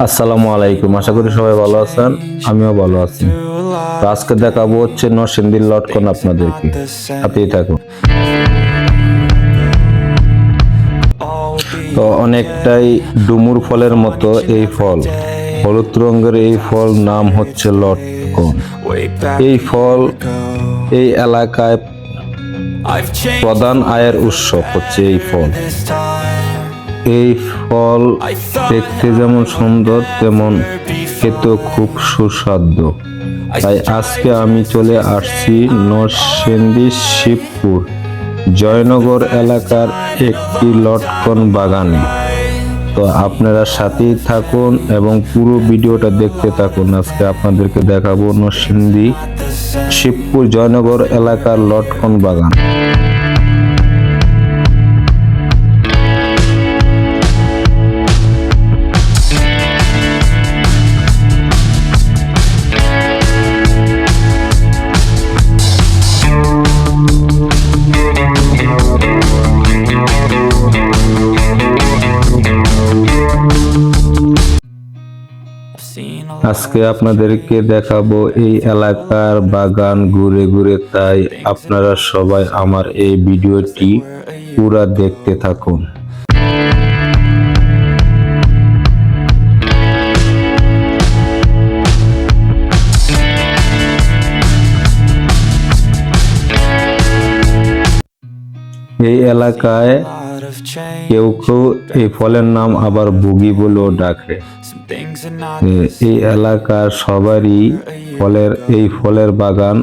আসসালামু আলাইকুম, আশা করি সবাই ভালো আছেন। আমিও ভালো আছি। তো আজকে দেখাবো হচ্ছে নরসিংদীর লটকন আপনাদেরকে, সাথেই থাকুন। তো অনেকটাই ডুমুর ফলের মতো এই ফল, হলুদ রঙের এই ফল নাম হচ্ছে লটকন। এই ফল এই এলাকায় প্রধান আয়ের উৎস হচ্ছে এই ফল। এই ফল দেখতে যেমন সুন্দর তেমন খেতেও খুব সুস্বাদু। তাই আজকে আমি চলে আসছি নরসিংদী শিবপুর জয়নগর এলাকার একটি লটকন বাগানে। তো আপনারা সাথেই থাকুন এবং পুরো ভিডিওটা দেখতে থাকুন। আজকে আপনাদেরকে দেখাবো নরসিংদী শিবপুর জয়নগর এলাকার লটকন বাগান। আজকে আপনাদেরকে দেখাবো এই এলাকার বাগান ঘুরে ঘুরে, তাই আপনারা সবাই আমার এই ভিডিওটি পুরো দেখতে থাকুন। এই এলাকায় কেউ কেউ এই ফলের নাম আবার বুগি বলেও ডাকে। এই এলাকার সবারই এই ফলের বাগান।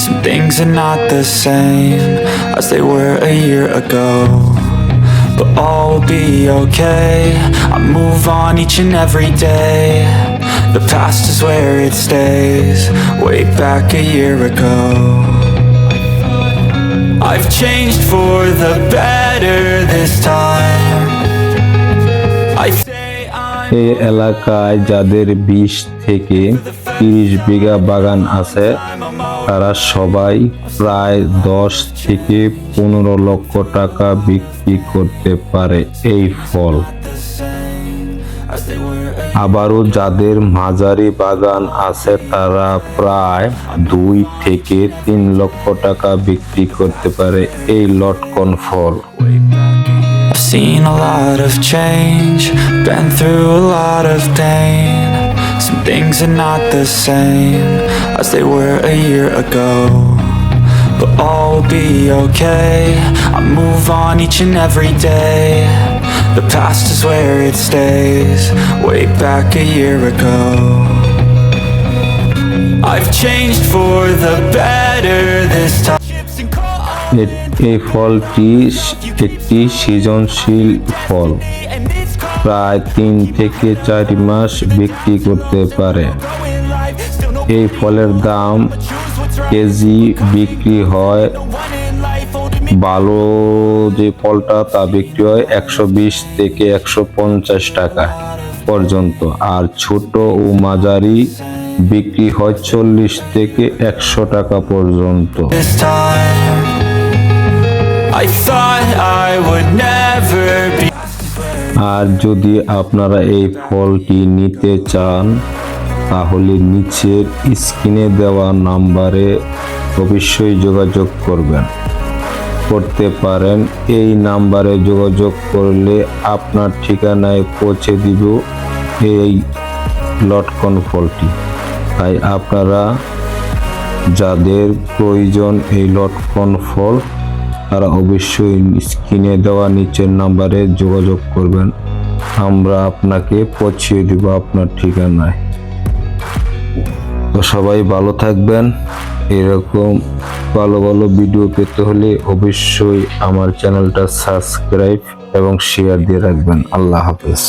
Some things are not the same as they were a year ago, but all will be okay. I move on each and every day. The past is where it stays, way back a year ago. I've changed for the better this time. এই এলাকায় যাদের 20 থেকে 30 বিঘা বাগান আছে তারা সবাই প্রায় 10 থেকে 15 লক্ষ টাকা বিক্রি করতে পারে এই ফল। আবারও যাদের মাঝারি বাগান আছে তারা প্রায় 2 থেকে 3 লক্ষ টাকা বিক্রি করতে পারে এই লটকন ফল। I've seen a lot of change, been through a lot of pain. Some things are not the same as they were a year ago, but all will be okay. I move on each and every day. The past is where it stays, way back a year ago. I've changed for the better this time. এই ফলটি একটি সৃজনশীল ফল, প্রায় 3 থেকে 4 মাস বিক্রি করতে পারে। এই ফলের দাম কেজি বিক্রি হয়, ভালো যে ফলটা তা বিক্রি হয় 120 থেকে 150 টাকা পর্যন্ত, আর ছোট ও মাঝারি বিক্রি হয় 40 থেকে 100 টাকা পর্যন্ত। আর যদি আপনারা এই ফলটি নিতে চান তাহলে নিচের স্ক্রিনে দেওয়া নাম্বারে অবশ্যই যোগাযোগ করতে পারেন। এই নাম্বারে যোগাযোগ করলে আপনার ঠিকানায় পৌঁছে দিব এই লটকন ফলটি। তাই আপনারা যাদের প্রয়োজন এই লটকন ফল তারা অবশ্যই স্ক্রিনে দেওয়া নিচের নাম্বারে যোগাযোগ করবেন, আমরা আপনাকে পৌঁছে দিব আপনার ঠিকানায়। তো সবাই ভালো থাকবেন। এরকম ভালো ভালো ভিডিও পেতে হলে অবশ্যই আমার চ্যানেলটা সাবস্ক্রাইব এবং শেয়ার দিয়ে রাখবেন। আল্লাহ হাফেজ।